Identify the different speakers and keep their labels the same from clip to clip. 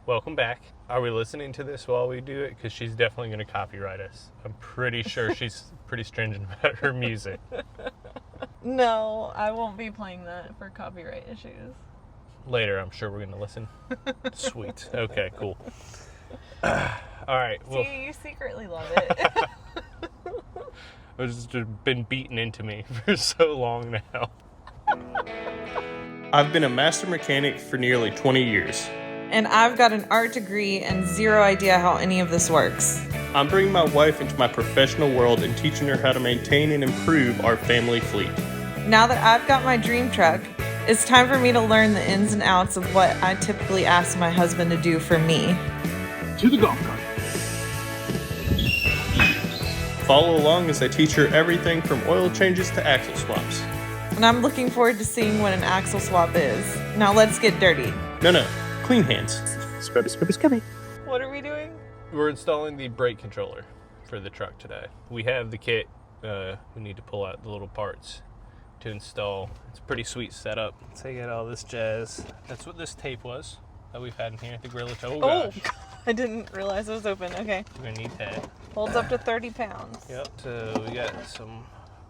Speaker 1: welcome back. Are we listening to this while we do it? Because she's definitely going to copyright us. I'm pretty sure she's pretty stringent about her music.
Speaker 2: No, I won't be playing that for copyright issues.
Speaker 1: Later, I'm sure we're going to listen. Sweet. Okay, cool. All right. Well,
Speaker 2: See, you secretly love it.
Speaker 1: it's just been beaten into me for so long now.
Speaker 3: I've been a master mechanic for nearly 20 years.
Speaker 2: And I've got an art degree and zero idea how any of this works.
Speaker 3: I'm bringing my wife into my professional world and teaching her how to maintain and improve our family fleet.
Speaker 2: Now that I've got my dream truck, it's time for me to learn the ins and outs of what I typically ask my husband to do for me.
Speaker 4: To the golf cart.
Speaker 3: Follow along as I teach her everything from oil changes to axle swaps.
Speaker 2: And I'm looking forward to seeing what an axle swap is. Now let's get dirty.
Speaker 3: No, clean hands.
Speaker 4: Scrubby.
Speaker 2: What are we doing?
Speaker 1: We're installing the brake controller for the truck today. We have the kit. We need to pull out the little parts to install. It's a pretty sweet setup. Take out all this jazz. That's what this tape was that we've had in here. The Gorilla Tape. Oh gosh.
Speaker 2: I didn't realize it was open. Okay.
Speaker 1: We're gonna need that.
Speaker 2: Holds up to 30 pounds.
Speaker 1: Yep. So we got some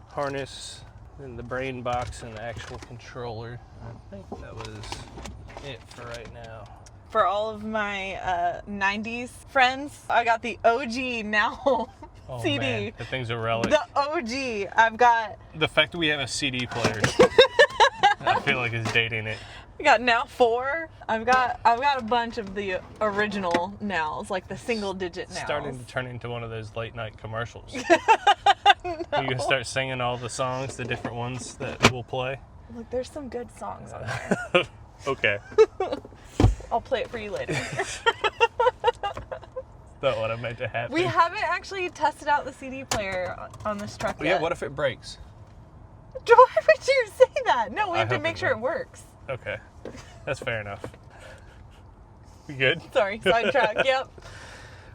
Speaker 1: harness and the brain box and the actual controller. I think that was it for right now.
Speaker 2: For all of my 90s friends, I got the OG now
Speaker 1: Oh,
Speaker 2: CD.
Speaker 1: Man, the thing's a relic.
Speaker 2: The OG. I've got
Speaker 1: The fact that we have a CD player, I feel like is dating it.
Speaker 2: I got now 4. I've got a bunch of the original nows, like the single digit nows.
Speaker 1: Starting to turn into one of those late night commercials. You can start singing all the songs, the different ones that we'll play.
Speaker 2: Look, there's some good songs on there.
Speaker 1: Okay.
Speaker 2: I'll play it for you later.
Speaker 1: That's what I meant to happen.
Speaker 2: We haven't actually tested out the CD player on this truck
Speaker 1: Well,
Speaker 2: yet.
Speaker 1: yeah, what if it breaks?
Speaker 2: Why would you say that? No, we
Speaker 1: I
Speaker 2: have to
Speaker 1: hope
Speaker 2: make
Speaker 1: it
Speaker 2: sure it
Speaker 1: won't.
Speaker 2: works.
Speaker 1: Okay. That's fair enough. We good?
Speaker 2: Sorry, sidetrack. Yep.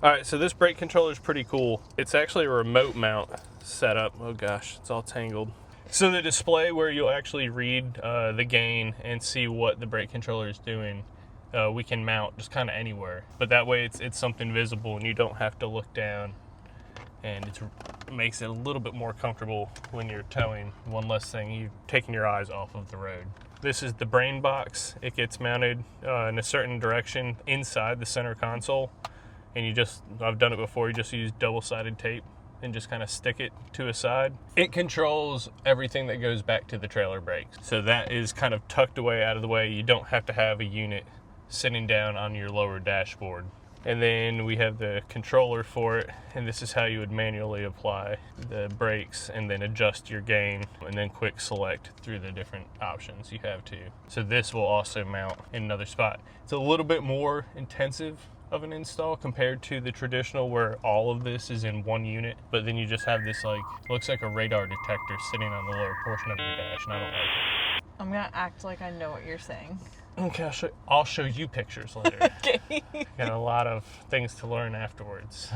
Speaker 1: All right, so this brake controller is pretty cool. It's actually a remote mount setup. Oh gosh, it's all tangled. So the display where you'll actually read the gain and see what the brake controller is doing, we can mount just kind of anywhere. But that way it's something visible and you don't have to look down. And it makes it a little bit more comfortable when you're towing. One less thing, you're taking your eyes off of the road. This is the brain box. It gets mounted in a certain direction inside the center console. And I've done it before, you just use double-sided tape and just kind of stick it to a side. It controls everything that goes back to the trailer brakes. So that is kind of tucked away out of the way. You don't have to have a unit sitting down on your lower dashboard. And then we have the controller for it, and this is how you would manually apply the brakes and then adjust your gain and then quick select through the different options you have too. So this will also mount in another spot. It's a little bit more intensive of an install compared to the traditional where all of this is in one unit, but then you just have this looks like a radar detector sitting on the lower portion of your dash, and I don't like it.
Speaker 2: I'm going to act like I know what you're saying.
Speaker 1: Okay, I'll show you pictures later.
Speaker 2: Okay.
Speaker 1: Got a lot of things to learn afterwards.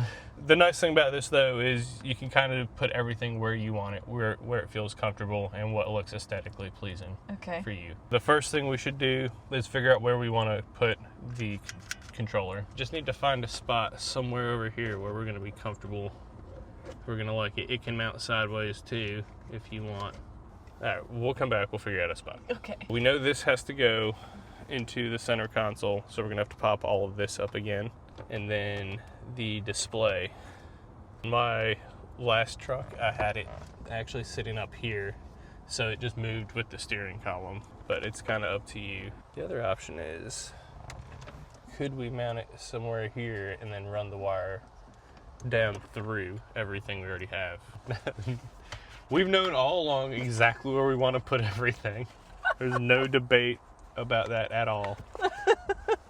Speaker 1: The nice thing about this though is you can kind of put everything where you want it, where it feels comfortable and what looks aesthetically pleasing for you. The first thing we should do is figure out where we want to put the controller. Just need to find a spot somewhere over here where we're going to be comfortable. We're going to like it. It can mount sideways too if you want. All right, we'll come back. We'll figure out a spot.
Speaker 2: Okay.
Speaker 1: We know this has to go into the center console, so we're gonna have to pop all of this up again. And then the display. My last truck, I had it actually sitting up here, so it just moved with the steering column, but it's kind of up to you. The other option is, could we mount it somewhere here and then run the wire down through everything we already have? We've known all along exactly where we want to put everything. There's no debate about that at all.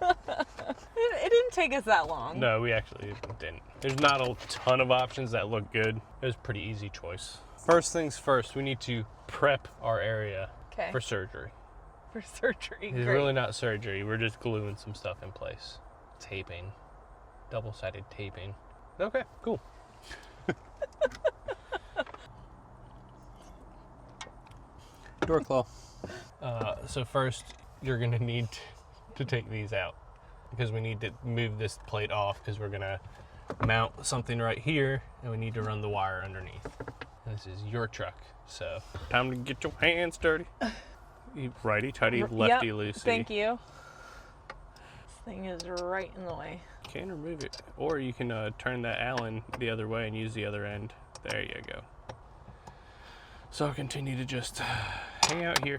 Speaker 2: It didn't take us that long.
Speaker 1: No, we actually didn't. There's not a ton of options that look good. It was a pretty easy choice. First things first, we need to prep our area for surgery.
Speaker 2: For surgery,
Speaker 1: It's really not surgery. We're just gluing some stuff in place. Taping. Double-sided taping. Okay, cool. Door claw. So first, you're going to need to take these out. because we need to move this plate off because we're gonna mount something right here and we need to run the wire underneath. And this is your truck, so time to get your hands dirty. Righty tighty, lefty loosey.
Speaker 2: Thank you. This thing is right in the way.
Speaker 1: You can remove it, or you can turn that Allen the other way and use the other end. There you go. So I'll continue to just hang out here.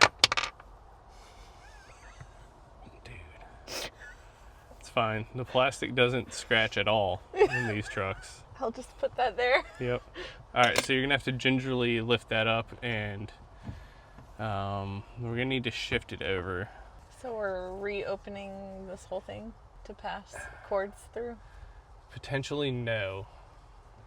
Speaker 1: Dude, it's fine. The plastic doesn't scratch at all in these trucks.
Speaker 2: I'll just put that there.
Speaker 1: Yep. All right, so you're gonna have to gingerly lift that up, and we're gonna need to shift it over.
Speaker 2: So we're reopening this whole thing to pass cords through?
Speaker 1: Potentially no.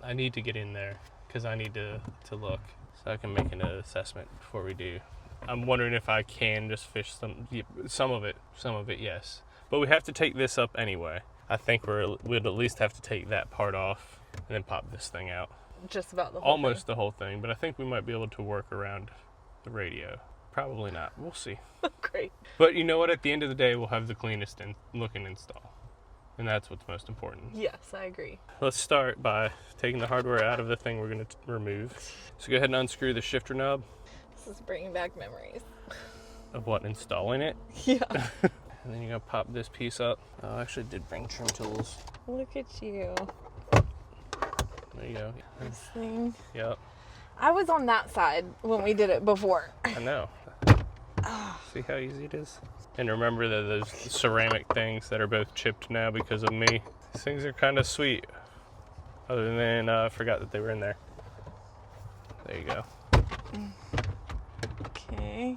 Speaker 1: I need to get in there because I need to look so I can make an assessment before we do. I'm wondering if I can just fish some of it, yes. But we have to take this up anyway. I think we'd at least have to take that part off and then pop this thing out.
Speaker 2: Just about the whole
Speaker 1: Almost the whole thing, but I think we might be able to work around the radio. Probably not. We'll see.
Speaker 2: Great.
Speaker 1: But you know what? At the end of the day, we'll have the cleanest looking install. And that's what's most important.
Speaker 2: Yes, I agree.
Speaker 1: Let's start by taking the hardware out of the thing we're going to remove. So go ahead and unscrew the shifter knob.
Speaker 2: This is bringing back memories.
Speaker 1: Of what? Installing it?
Speaker 2: Yeah.
Speaker 1: And then you're going to pop this piece up. Oh, I actually did bring trim tools.
Speaker 2: Look at you.
Speaker 1: There you go.
Speaker 2: This thing.
Speaker 1: Yep.
Speaker 2: I was on that side when we did it before.
Speaker 1: I know. See how easy it is? And remember that those ceramic things that are both chipped now because of me. These things are kind of sweet. Other than I forgot that they were in there. There you go.
Speaker 2: Okay.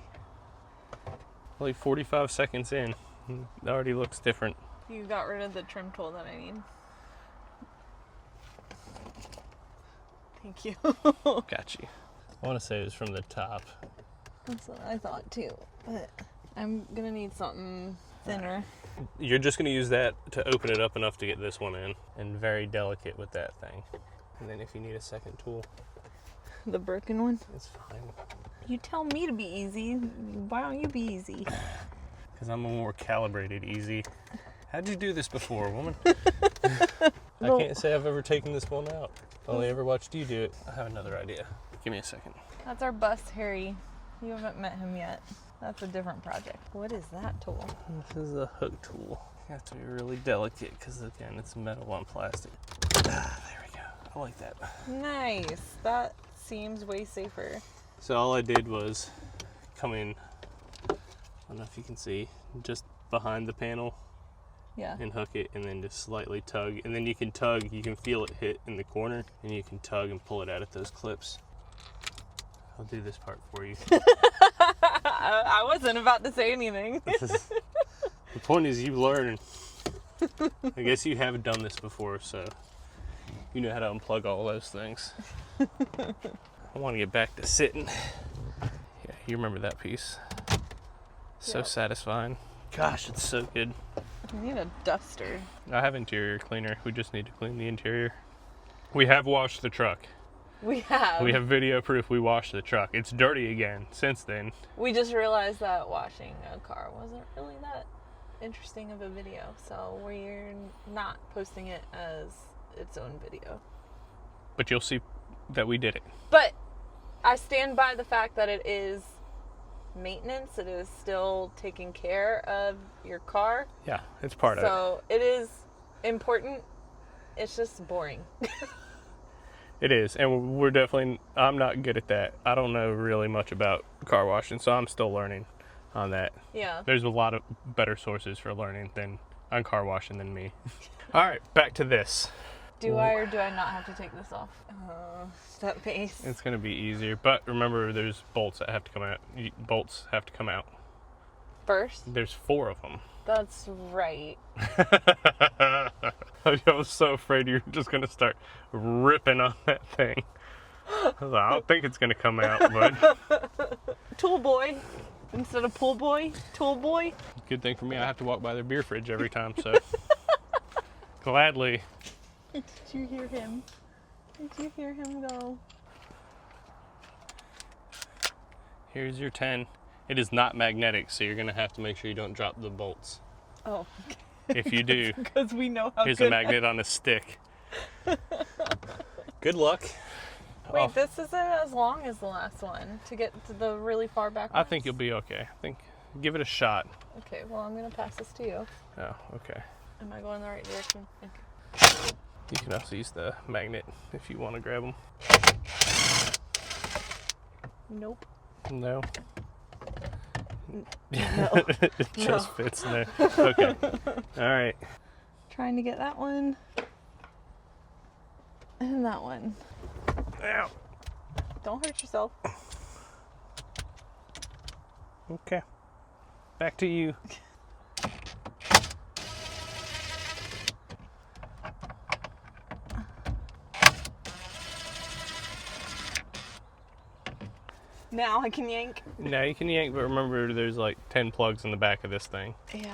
Speaker 1: Only 45 seconds in. It already looks different.
Speaker 2: You got rid of the trim tool that I need. Thank you.
Speaker 1: Got you. I want to say it was from the top.
Speaker 2: That's what I thought too. But I'm gonna need something thinner.
Speaker 1: You're just going to use that to open it up enough to get this one in. And very delicate with that thing. And then if you need a second tool,
Speaker 2: The broken one?
Speaker 1: it's fine.
Speaker 2: You tell me to be easy. Why don't you be easy?
Speaker 1: Because I'm a more calibrated easy. How'd you do this before, woman? I can't say I've ever taken this one out. Only ever watched you do it. I have another idea. Give me a second.
Speaker 2: That's our bus, Harry. You haven't met him yet. That's a different project. What is that tool?
Speaker 1: This is a hook tool. You have to be really delicate because, again, it's metal on plastic. There we go. I like that.
Speaker 2: Nice. That seems way safer.
Speaker 1: So all I did was come in, I don't know if you can see, just behind the panel
Speaker 2: Yeah.
Speaker 1: and hook it and then just slightly tug. And then you can tug, you can feel it hit in the corner and you can tug and pull it out at those clips. I'll do this part for you.
Speaker 2: I wasn't about to say anything.
Speaker 1: The point is you learn. I guess you haven't done this before, so you know how to unplug all those things. I want to get back to sitting. Yeah, you remember that piece. So
Speaker 2: Yep.
Speaker 1: satisfying. Gosh, it's so good.
Speaker 2: You need a duster.
Speaker 1: I have interior cleaner. We just need to clean the interior. We have washed the truck.
Speaker 2: We have.
Speaker 1: We have video proof we washed the truck. It's dirty again since then.
Speaker 2: We just realized that washing a car wasn't really that interesting of a video, so we're not posting it as its own video.
Speaker 1: But you'll see that we did it.
Speaker 2: But I stand by the fact that it is maintenance. It is still taking care of your car.
Speaker 1: Yeah, it's part of it.
Speaker 2: So it is important. It's just boring.
Speaker 1: It is, and we're definitely, I'm not good at that. I don't know really much about car washing, so I'm still learning on that.
Speaker 2: Yeah.
Speaker 1: There's a lot of better sources for learning on car washing than me. All right, back to this.
Speaker 2: Do I or do I not have to take this off? That face.
Speaker 1: It's going to be easier, but remember there's bolts that have to come out. Bolts have to come out.
Speaker 2: First?
Speaker 1: There's 4 of them.
Speaker 2: That's right.
Speaker 1: I was so afraid you were just going to start ripping on that thing. I was like, I don't think it's going to come out, but
Speaker 2: Tool boy. Instead of pool boy, tool boy.
Speaker 1: good thing for me, I have to walk by their beer fridge every time, so gladly.
Speaker 2: Did you hear him? Did you hear him go?
Speaker 1: Here's your 10. It is not magnetic, so you're going to have to make sure you don't drop the bolts.
Speaker 2: Oh,
Speaker 1: If you do,
Speaker 2: because we know how
Speaker 1: here's
Speaker 2: good
Speaker 1: a magnet on a stick. Good luck.
Speaker 2: Wait, this isn't as long as the last one to get to the really far back
Speaker 1: I
Speaker 2: ones?
Speaker 1: think you'll be okay. Give it a shot.
Speaker 2: Okay, well, I'm going to pass this to you.
Speaker 1: Oh, okay.
Speaker 2: Am I going the right direction? Okay.
Speaker 1: You can also use the magnet if you want to grab them.
Speaker 2: Nope.
Speaker 1: No.
Speaker 2: No.
Speaker 1: It just fits in there. Okay. All right.
Speaker 2: Trying to get that one. And that one.
Speaker 1: Ow.
Speaker 2: Don't hurt yourself.
Speaker 1: Okay. Back to you.
Speaker 2: Now I can yank.
Speaker 1: Now you can yank, but remember there's like 10 plugs in the back of this thing.
Speaker 2: Yeah.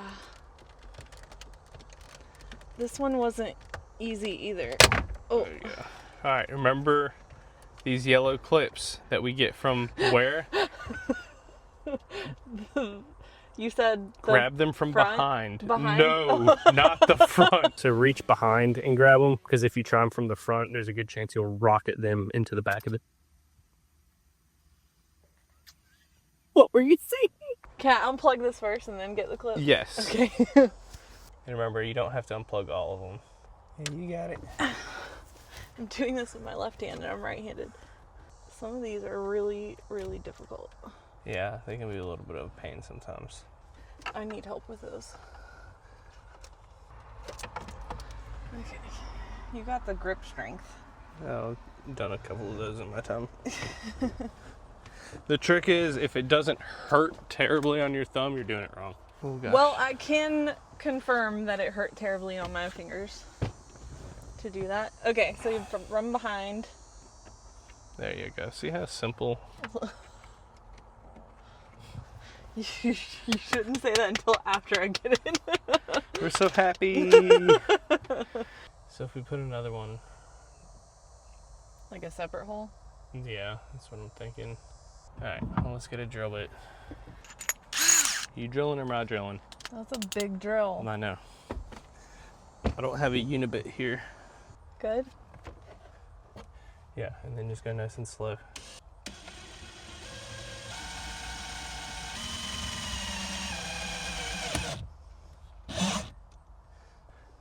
Speaker 2: This one wasn't easy either. Oh.
Speaker 1: There you go. All right, remember these yellow clips that we get from where?
Speaker 2: You said
Speaker 1: Grab them from
Speaker 2: front?
Speaker 1: behind.
Speaker 2: Behind?
Speaker 1: No, not the front.
Speaker 3: So reach behind and grab them, because if you try them from the front, there's a good chance you'll rocket them into the back of it. What were you saying?
Speaker 2: Can I unplug this first and then get the clip?
Speaker 1: Yes.
Speaker 2: Okay.
Speaker 1: And remember, you don't have to unplug all of them. Yeah, you got it.
Speaker 2: I'm doing this with my left hand and I'm right-handed. Some of these are really, really difficult.
Speaker 1: Yeah, they can be a little bit of a pain sometimes.
Speaker 2: I need help with those. Okay. You got the grip strength.
Speaker 1: I've done a couple of those in my time. The trick is, if it doesn't hurt terribly on your thumb, you're doing it wrong. Oh, gosh.
Speaker 2: Well, I can confirm that it hurt terribly on my fingers to do that. Okay, so you run behind.
Speaker 1: There you go. See how simple?
Speaker 2: You shouldn't say that until after I get it.
Speaker 1: We're so happy. So if we put another one,
Speaker 2: Like a separate hole?
Speaker 1: yeah, that's what I'm thinking. All right, well, let's get a drill bit. You drilling or am I drilling?
Speaker 2: That's a big drill.
Speaker 1: I know. I don't have a unibit here.
Speaker 2: Good?
Speaker 1: Yeah, and then just go nice and slow.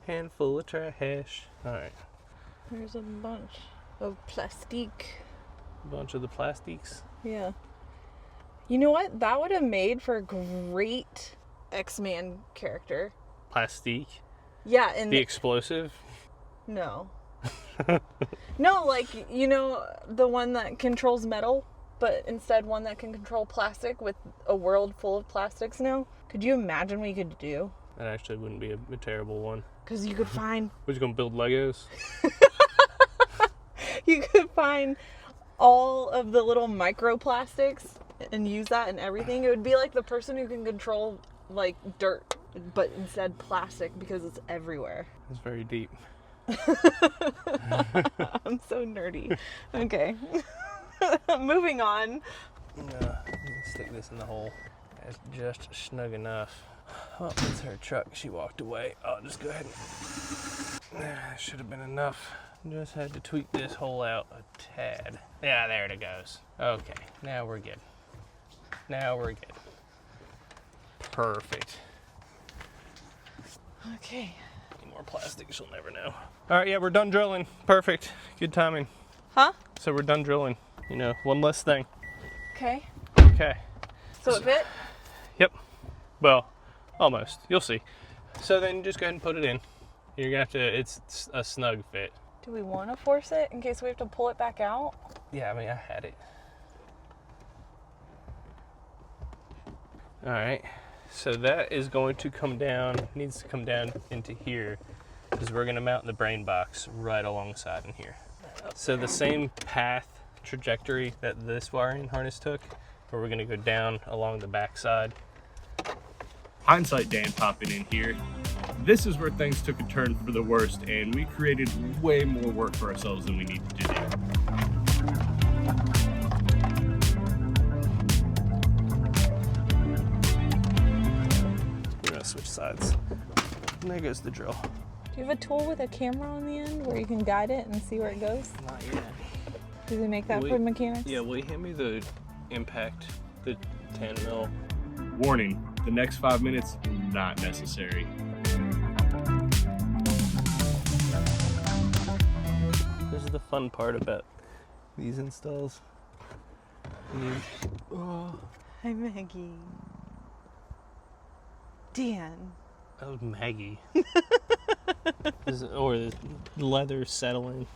Speaker 1: Handful of trash. All right.
Speaker 2: There's a bunch of plastique.
Speaker 1: Bunch of the plastics.
Speaker 2: Yeah. You know what? That would have made for a great X-Man character.
Speaker 1: Plastique.
Speaker 2: Yeah, and
Speaker 1: The explosive.
Speaker 2: no. No, like, you know, the one that controls metal, but instead one that can control plastic with a world full of plastics now. Could you imagine what you could do?
Speaker 1: That actually wouldn't be a terrible one.
Speaker 2: Because you could find
Speaker 1: We're just gonna build Legos.
Speaker 2: all of the little microplastics and use that in everything. It would be like the person who can control like dirt, but instead plastic because it's everywhere.
Speaker 1: It's very deep.
Speaker 2: I'm so nerdy. Okay. Moving on.
Speaker 1: Stick this in the hole. It's just snug enough. Oh, it's her truck. She walked away. I'll just go ahead and... Should have been enough. Just had to tweak this hole out a tad. Yeah, there it goes. Okay, now we're good. Now we're good. Perfect.
Speaker 2: Okay.
Speaker 1: Any more plastic, she'll never know. All right, yeah, we're done drilling. Perfect. Good timing.
Speaker 2: Huh?
Speaker 1: So we're done drilling. You know, one less thing.
Speaker 2: Okay.
Speaker 1: Okay.
Speaker 2: So it fit?
Speaker 1: Yep. Well, almost. You'll see. So then just go ahead and put it in. You're gonna have to, it's a snug fit.
Speaker 2: Do we want to force it in case we have to pull it back out?
Speaker 1: Yeah, I mean, I had it. All right. So that is going to come down, needs to come down into here because we're gonna mount the brain box right alongside in here. So the same path trajectory that this wiring harness took, where we're gonna go down along the back side.
Speaker 3: Hindsight Dan popping in here. This is where things took a turn for the worst, and we created way more work for ourselves than we needed to do.
Speaker 1: We're gonna switch sides. And there goes the drill.
Speaker 2: Do you have a tool with a camera on the end where you can guide it and see where it goes?
Speaker 1: Not yet.
Speaker 2: Do they make that for mechanics?
Speaker 1: Yeah, will you hand me the impact, the 10 mil?
Speaker 3: Warning, the next 5 minutes, not necessary.
Speaker 1: This is the fun part about these installs.
Speaker 2: Hi, Maggie. Dan.
Speaker 1: That was Maggie. Or the leather settling.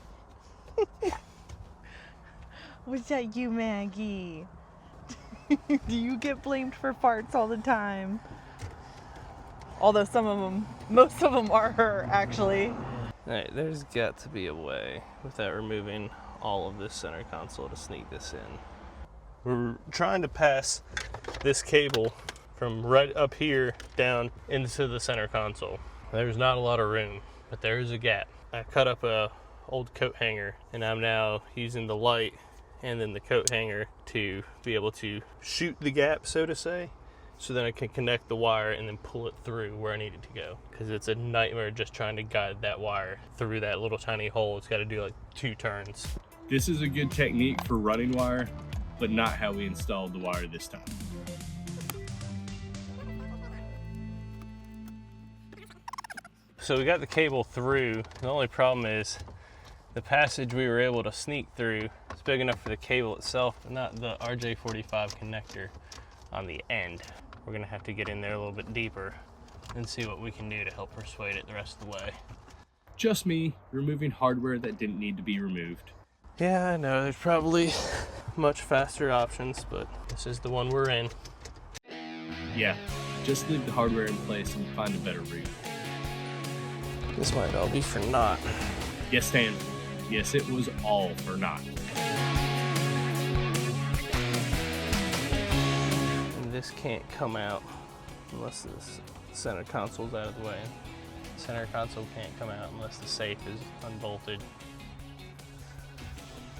Speaker 2: Was that you, Maggie? Do you get blamed for farts all the time? Although most of them are her, actually.
Speaker 1: Alright, there's got to be a way without removing all of this center console to sneak this in. We're trying to pass this cable from right up here down into the center console. There's not a lot of room, but there is a gap. I cut up a old coat hanger, and I'm now using the light and then the coat hanger to be able to shoot the gap, so to say, so then I can connect the wire and then pull it through where I need it to go. Because it's a nightmare just trying to guide that wire through that little tiny hole. It's got to do like 2 turns.
Speaker 3: This is a good technique for running wire, but not how we installed the wire this time.
Speaker 1: So we got the cable through. The only problem is the passage we were able to sneak through is big enough for the cable itself, but not the RJ45 connector on the end. We're gonna have to get in there a little bit deeper and see what we can do to help persuade it the rest of the way.
Speaker 3: Just me removing hardware that didn't need to be removed.
Speaker 1: Yeah, I know, there's probably much faster options, but this is the one we're in.
Speaker 3: Yeah, just leave the hardware in place and find a better route.
Speaker 1: This might all be for naught.
Speaker 3: Yes, Dan. Yes, it was all for naught.
Speaker 1: And this can't come out unless this center console's out of the way. Center console can't come out unless the safe is unbolted.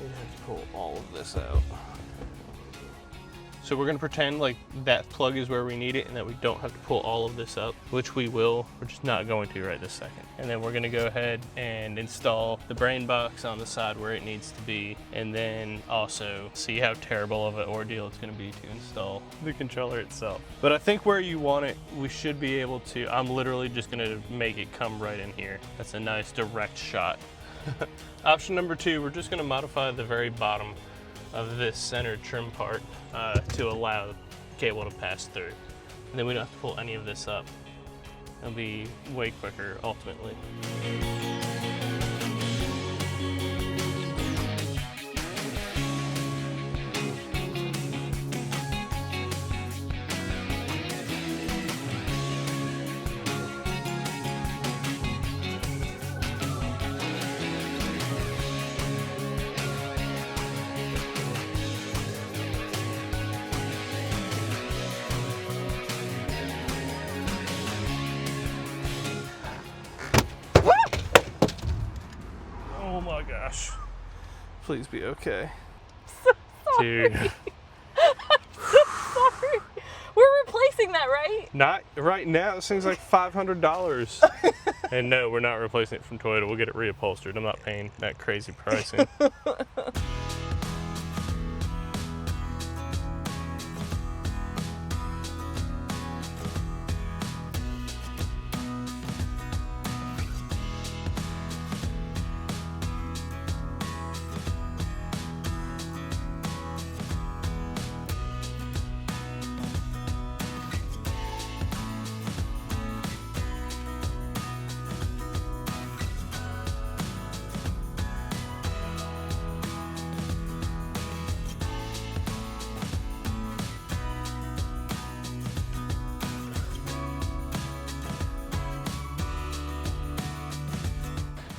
Speaker 1: We have to pull all of this out. So we're gonna pretend like that plug is where we need it and that we don't have to pull all of this up, which we will. We're just not going to right this second. And then we're gonna go ahead and install the brain box on the side where it needs to be, and then also see how terrible of an ordeal it's gonna be to install the controller itself. But I think where you want it, we should be able to. I'm literally just gonna make it come right in here. That's a nice direct shot. Option number 2, we're just gonna modify the very bottom of this center trim part to allow the cable to pass through. And then we don't have to pull any of this up. It'll be way quicker ultimately. Oh my gosh. Please be okay.
Speaker 2: Sorry.
Speaker 1: Dude.
Speaker 2: Sorry. We're replacing that, right?
Speaker 1: Not right now. This thing's like $500. And no, we're not replacing it from Toyota. We'll get it reupholstered. I'm not paying that crazy pricing.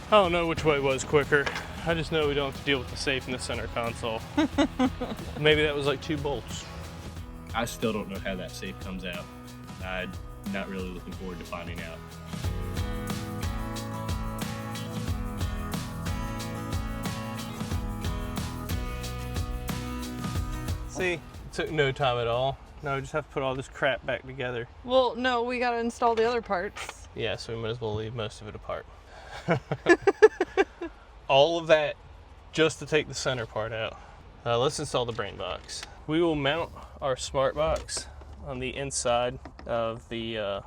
Speaker 1: I don't know which way was quicker. I just know we don't have to deal with the safe in the center console. Maybe that was like 2 bolts.
Speaker 3: I still don't know how that safe comes out. I'm not really looking forward to finding out.
Speaker 1: See, it took no time at all. Now we just have to put all this crap back together.
Speaker 2: Well, no, we gotta install the other parts.
Speaker 1: Yeah, so we might as well leave most of it apart. All of that just to take the center part out. Let's install the brain box. We will mount our smart box on the inside of the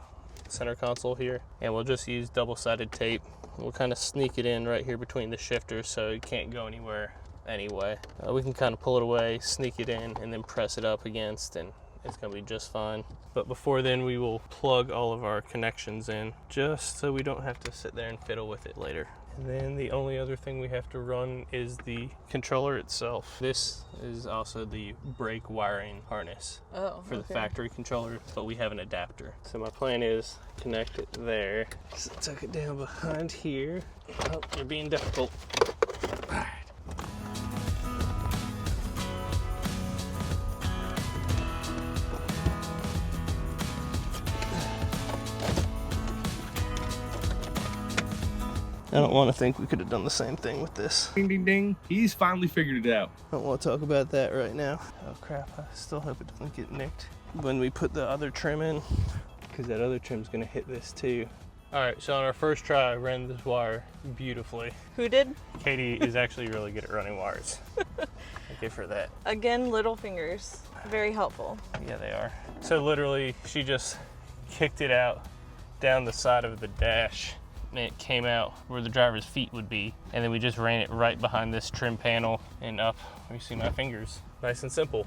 Speaker 1: center console here, and we'll just use double-sided tape. We'll kind of sneak it in right here between the shifters so it can't go anywhere anyway. We can kind of pull it away, sneak it in, and then press it up against, and it's gonna be just fine. But before then, we will plug all of our connections in just so we don't have to sit there and fiddle with it later. And then the only other thing we have to run is the controller itself. This is also the brake wiring harness for the factory controller, but we have an adapter. So my plan is connect it there. Just tuck it down behind here. Oh, you're being difficult. All right. I don't want to think we could have done the same thing with this.
Speaker 3: Ding, ding, ding. He's finally figured it out.
Speaker 1: I don't want to talk about that right now. Oh crap, I still hope it doesn't get nicked when we put the other trim in, because that other trim's gonna hit this too. All right, so on our first try, I ran this wire beautifully.
Speaker 2: Who did?
Speaker 1: Katie is actually really good at running wires. I give her that.
Speaker 2: Again, little fingers. Very helpful.
Speaker 1: Yeah, they are. So literally, she just kicked it out down the side of the dash, and it came out where the driver's feet would be, and then we just ran it right behind this trim panel and up. You see my fingers. Nice and simple.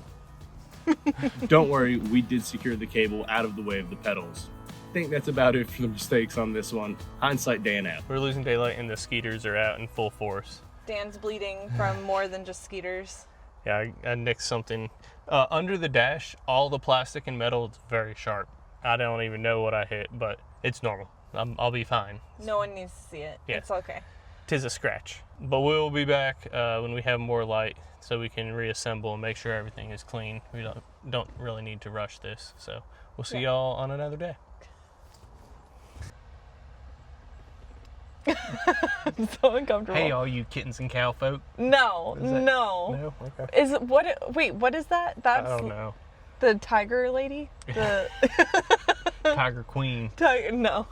Speaker 3: Don't worry, we did secure the cable out of the way of the pedals. I think that's about it for the mistakes on this one. Hindsight Dan out.
Speaker 1: We're losing daylight and the skeeters are out in full force.
Speaker 2: Dan's bleeding from more than just skeeters.
Speaker 1: Yeah, I nicked something. Under the dash, all the plastic and metal is very sharp. I don't even know what I hit, but it's normal. I'll be fine.
Speaker 2: No one needs to see it.
Speaker 1: Yeah.
Speaker 2: It's okay.
Speaker 1: 'Tis a scratch. But we'll be back when we have more light so we can reassemble and make sure everything is clean. We don't really need to rush this. So we'll see y'all on another day.
Speaker 2: I'm so uncomfortable.
Speaker 1: Hey, all you kittens and cow folk.
Speaker 2: No,
Speaker 1: Is that-
Speaker 2: no.
Speaker 1: No? Okay.
Speaker 2: Is it what? Wait, what is that? That's
Speaker 1: I don't know.
Speaker 2: the tiger lady. The
Speaker 1: Tiger Queen.
Speaker 2: tiger. No.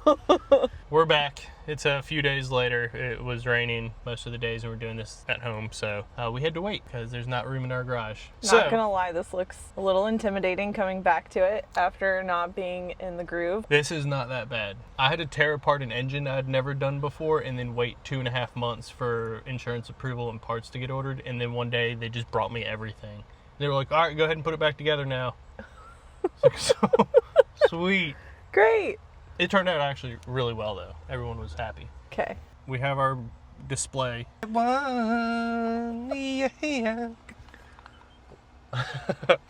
Speaker 1: We're back. It's a few days later. It was raining most of the days and we're doing this at home, so we had to wait because there's not room in our garage.
Speaker 2: Not gonna lie, this looks a little intimidating coming back to it after not being in the groove.
Speaker 1: This is not that bad. I had to tear apart an engine I'd never done before and then wait 2.5 months for insurance approval and parts to get ordered, and then one day they just brought me everything. They were like, all right, go ahead and put it back together now. It's like, so sweet.
Speaker 2: Great.
Speaker 1: It turned out actually really well though. Everyone was happy.
Speaker 2: Okay.
Speaker 1: We have our display.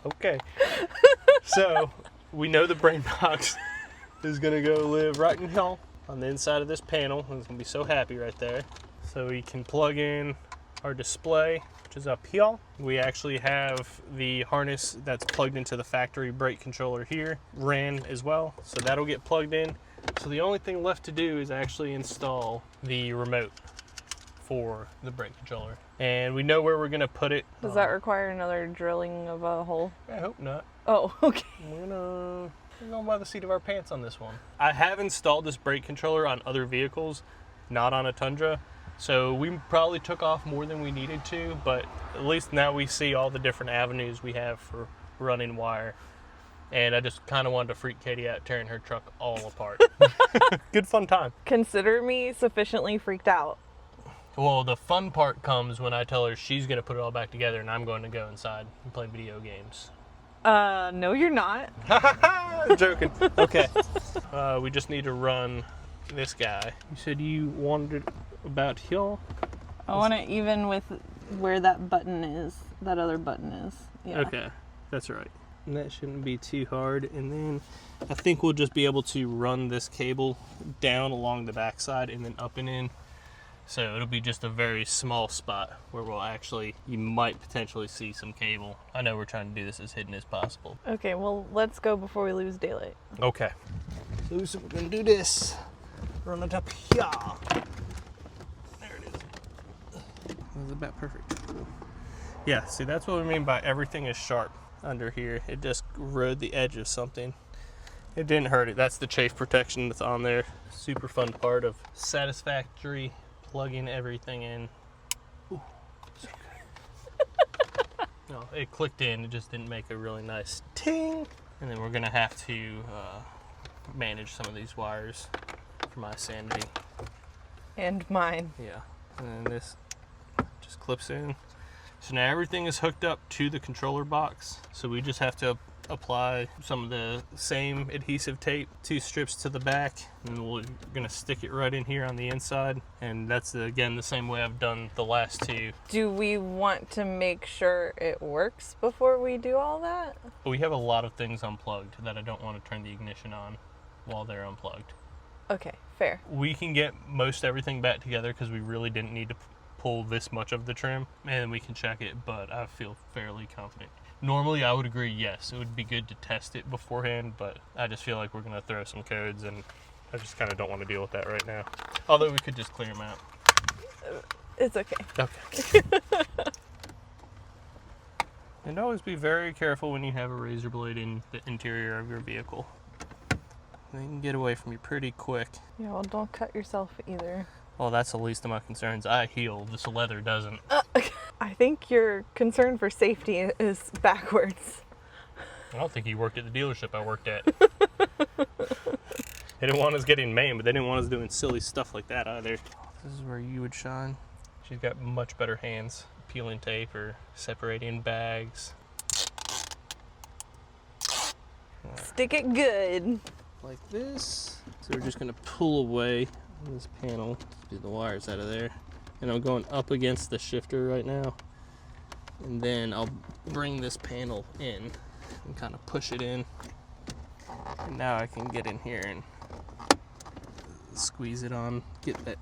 Speaker 1: Okay. So we know the brain box is gonna go live right in here on the inside of this panel. It's gonna be so happy right there. So we can plug in our display, which is up here. We actually have the harness that's plugged into the factory brake controller here, ran as well. So that'll get plugged in. So the only thing left to do is actually install the remote for the brake controller. And we know where we're gonna put it.
Speaker 2: Does that require another drilling of a hole?
Speaker 1: I hope not.
Speaker 2: Oh, okay.
Speaker 1: We're going by the seat of our pants on this one. I have installed this brake controller on other vehicles, not on a Tundra. So we probably took off more than we needed to, but at least now we see all the different avenues we have for running wire. And I just kind of wanted to freak Katie out tearing her truck all apart. Good fun time.
Speaker 2: Consider me sufficiently freaked out.
Speaker 1: Well, the fun part comes when I tell her she's going to put it all back together and I'm going to go inside and play video games.
Speaker 2: No, you're not.
Speaker 1: I'm joking. Okay. We just need to run this guy. You said you wanted it about here?
Speaker 2: I want it even with where that button is. That other button is. Yeah.
Speaker 1: Okay, that's right. And that shouldn't be too hard. And then I think we'll just be able to run this cable down along the backside and then up and in. So it'll be just a very small spot where you might potentially see some cable. I know we're trying to do this as hidden as possible.
Speaker 2: Okay, well, let's go before we lose daylight.
Speaker 1: Okay. So we're gonna do this. Run it up here. There it is. That's about perfect. Yeah, see, that's what we mean by everything is sharp under here. It just rode the edge of something It didn't hurt it. That's the chafe protection that's on there. Super fun part of satisfactory plugging everything in. Ooh, so good. No, it clicked in. It just didn't make a really nice ting. And then we're gonna have to manage some of these wires for my sanity.
Speaker 2: And mine.
Speaker 1: Yeah. And then this just clips in. So now everything is hooked up to the controller box. So we just have to apply some of the same adhesive tape, 2 strips to the back, and we're gonna stick it right in here on the inside. And that's again the same way I've done the last 2.
Speaker 2: Do we want to make sure it works before we do all that?
Speaker 1: But we have a lot of things unplugged that I don't want to turn the ignition on while they're unplugged.
Speaker 2: Okay, fair.
Speaker 1: We can get most everything back together because we really didn't need to pull this much of the trim, and we can check it, but I feel fairly confident. Normally I would agree, yes, it would be good to test it beforehand, but I just feel like we're going to throw some codes, and I just kind of don't want to deal with that right now. Although we could just clear them out.
Speaker 2: It's okay.
Speaker 1: Okay. And always be very careful when you have a razor blade in the interior of your vehicle. They can get away from you pretty quick.
Speaker 2: Yeah, well, don't cut yourself either.
Speaker 1: Well, that's the least of my concerns. I heal, this leather doesn't.
Speaker 2: I think your concern for safety is backwards.
Speaker 1: I don't think he worked at the dealership I worked at. They didn't want us getting maimed, but they didn't want us doing silly stuff like that either. This is where you would shine. She's got much better hands. Peeling tape or separating bags.
Speaker 2: Stick it good.
Speaker 1: Like this. So we're just gonna pull away this panel, get the wires out of there. And I'm going up against the shifter right now. And then I'll bring this panel in and kind of push it in. And now I can get in here and squeeze it on,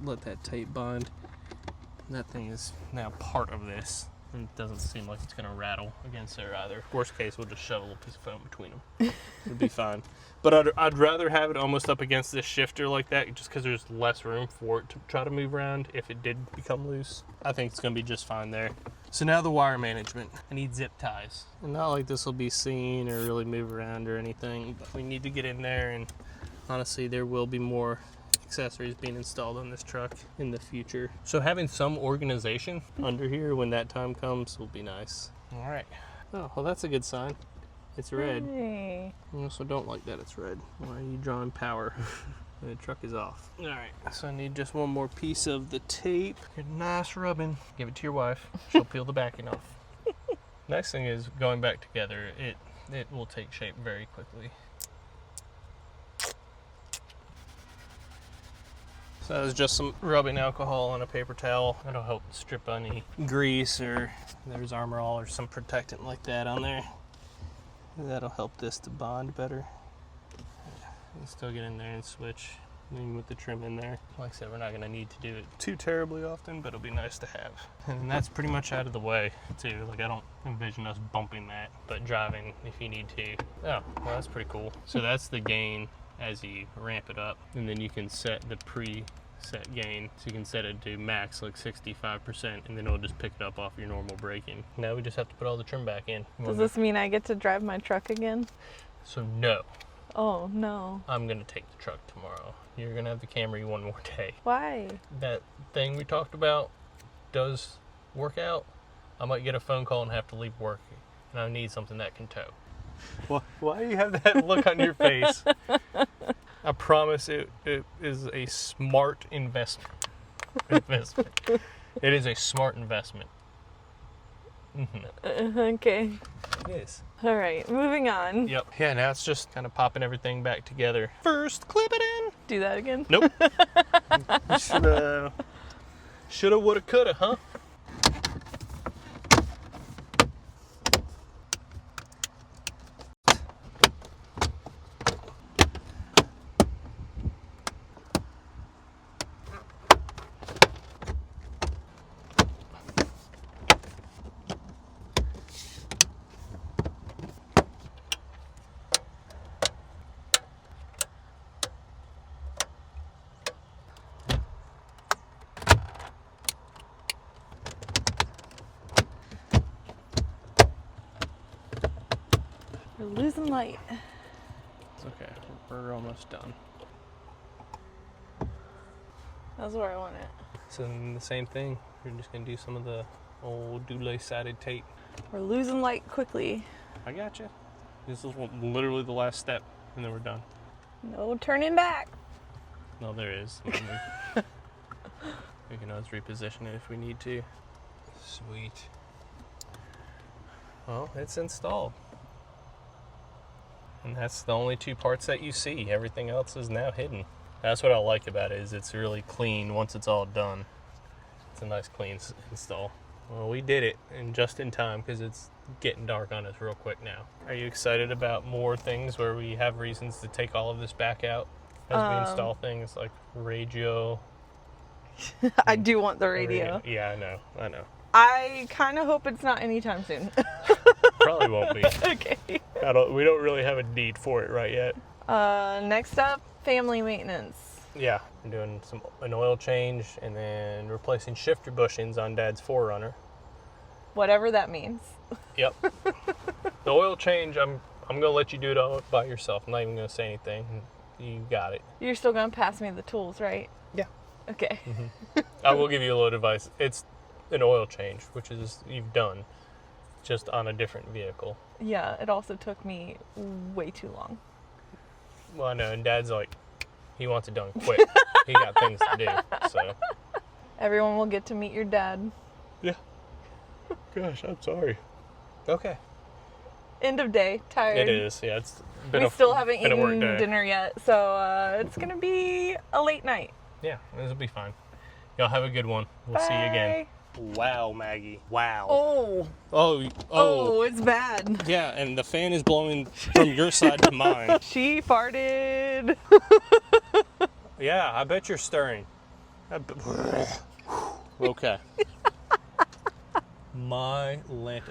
Speaker 1: let that tape bind. And that thing is now part of this. And it doesn't seem like it's gonna rattle against there either. Worst case, we'll just shove a little piece of foam between them. It'll be fine. But I'd rather have it almost up against this shifter like that, just because there's less room for it to try to move around if it did become loose. I think it's gonna be just fine there. So now the wire management. I need zip ties. And not like this will be seen or really move around or anything, but we need to get in there, and honestly, there will be more accessories being installed on this truck in the future. So having some organization under here when that time comes will be nice. All right. Oh, well, that's a good sign. It's red.
Speaker 2: Hey.
Speaker 1: I also don't like that it's red. Why are you drawing power? The truck is off. All right, so I need just one more piece of the tape. Good, nice rubbing. Give it to your wife. She'll peel the backing off. Nice thing is, going back together, it will take shape very quickly. So that was just some rubbing alcohol on a paper towel. That'll help strip any grease, or there's Armor All or some protectant like that on there. That'll help this to bond better. And still get in there and switch, even with the trim in there. Like I said, we're not gonna need to do it too terribly often, but it'll be nice to have. And that's pretty much out of the way too. Like, I don't envision us bumping that, but driving if you need to. Oh, well, that's pretty cool. So that's the gain as you ramp it up, and then you can set the preset gain, so you can set it to max, like 65%, and then it'll just pick it up off your normal braking. Now we just have to put all the trim back in.
Speaker 2: Does this mean I get to drive my truck again?
Speaker 1: So no,
Speaker 2: Oh, no.
Speaker 1: I'm gonna take the truck tomorrow. You're gonna have the Camry one more day.
Speaker 2: Why?
Speaker 1: That thing we talked about does work out. I might get a phone call and have to leave work, and I need something that can tow. Why do you have that look on your face? I promise it is a smart investment. It is a smart investment. Mm-hmm.
Speaker 2: Okay.
Speaker 1: It is.
Speaker 2: All right, moving on.
Speaker 1: Yep. Yeah, now it's just kind of popping everything back together. First, clip it in.
Speaker 2: Do that again?
Speaker 1: Nope. Shoulda, woulda, coulda, huh?
Speaker 2: We're losing light.
Speaker 1: It's okay. We're almost done.
Speaker 2: That's where I want it.
Speaker 1: So then the same thing. We're just gonna do some of the old double-sided tape.
Speaker 2: We're losing light quickly.
Speaker 1: I got you. This is literally the last step, and then we're done.
Speaker 2: No turning back.
Speaker 1: No, there is. We can always reposition it if we need to. Sweet. Well, it's installed. And that's the only two parts that you see. Everything else is now hidden. That's what I like about it, is it's really clean once it's all done. It's a nice clean install. Well, we did it and just in time because it's getting dark on us real quick now. Are you excited about more things where we have reasons to take all of this back out as we install things like radio?
Speaker 2: I do want the radio.
Speaker 1: Yeah, I know.
Speaker 2: I kind of hope it's not anytime soon.
Speaker 1: Probably won't be.
Speaker 2: Okay.
Speaker 1: We don't really have a need for it right yet.
Speaker 2: Next up, family maintenance.
Speaker 1: Yeah, I'm doing an oil change and then replacing shifter bushings on Dad's 4Runner.
Speaker 2: Whatever that means.
Speaker 1: Yep. The oil change, I'm gonna let you do it all by yourself. I'm not even gonna say anything. You got it.
Speaker 2: You're still gonna pass me the tools, right?
Speaker 1: Yeah.
Speaker 2: Okay.
Speaker 1: I will give you a little advice. It's an oil change, which is you've done, just on a different vehicle.
Speaker 2: Yeah, it also took me way too long.
Speaker 1: Well, I know, and Dad's like, he wants it done quick. He got things to do, so.
Speaker 2: Everyone will get to meet your dad.
Speaker 1: Yeah. Gosh, I'm sorry. Okay.
Speaker 2: End of day, tired.
Speaker 1: It is, yeah. It's been
Speaker 2: we still haven't
Speaker 1: been a work
Speaker 2: eaten
Speaker 1: day.
Speaker 2: dinner yet, so it's gonna be a late night.
Speaker 1: Yeah, this will be fine. Y'all have a good one. We'll see you again.
Speaker 2: Bye.
Speaker 1: Wow, Maggie. Wow.
Speaker 2: Oh, it's bad.
Speaker 1: Yeah, and the fan is blowing from your side to mine.
Speaker 2: She farted.
Speaker 1: Yeah, I bet you're stirring. Okay. My lanta.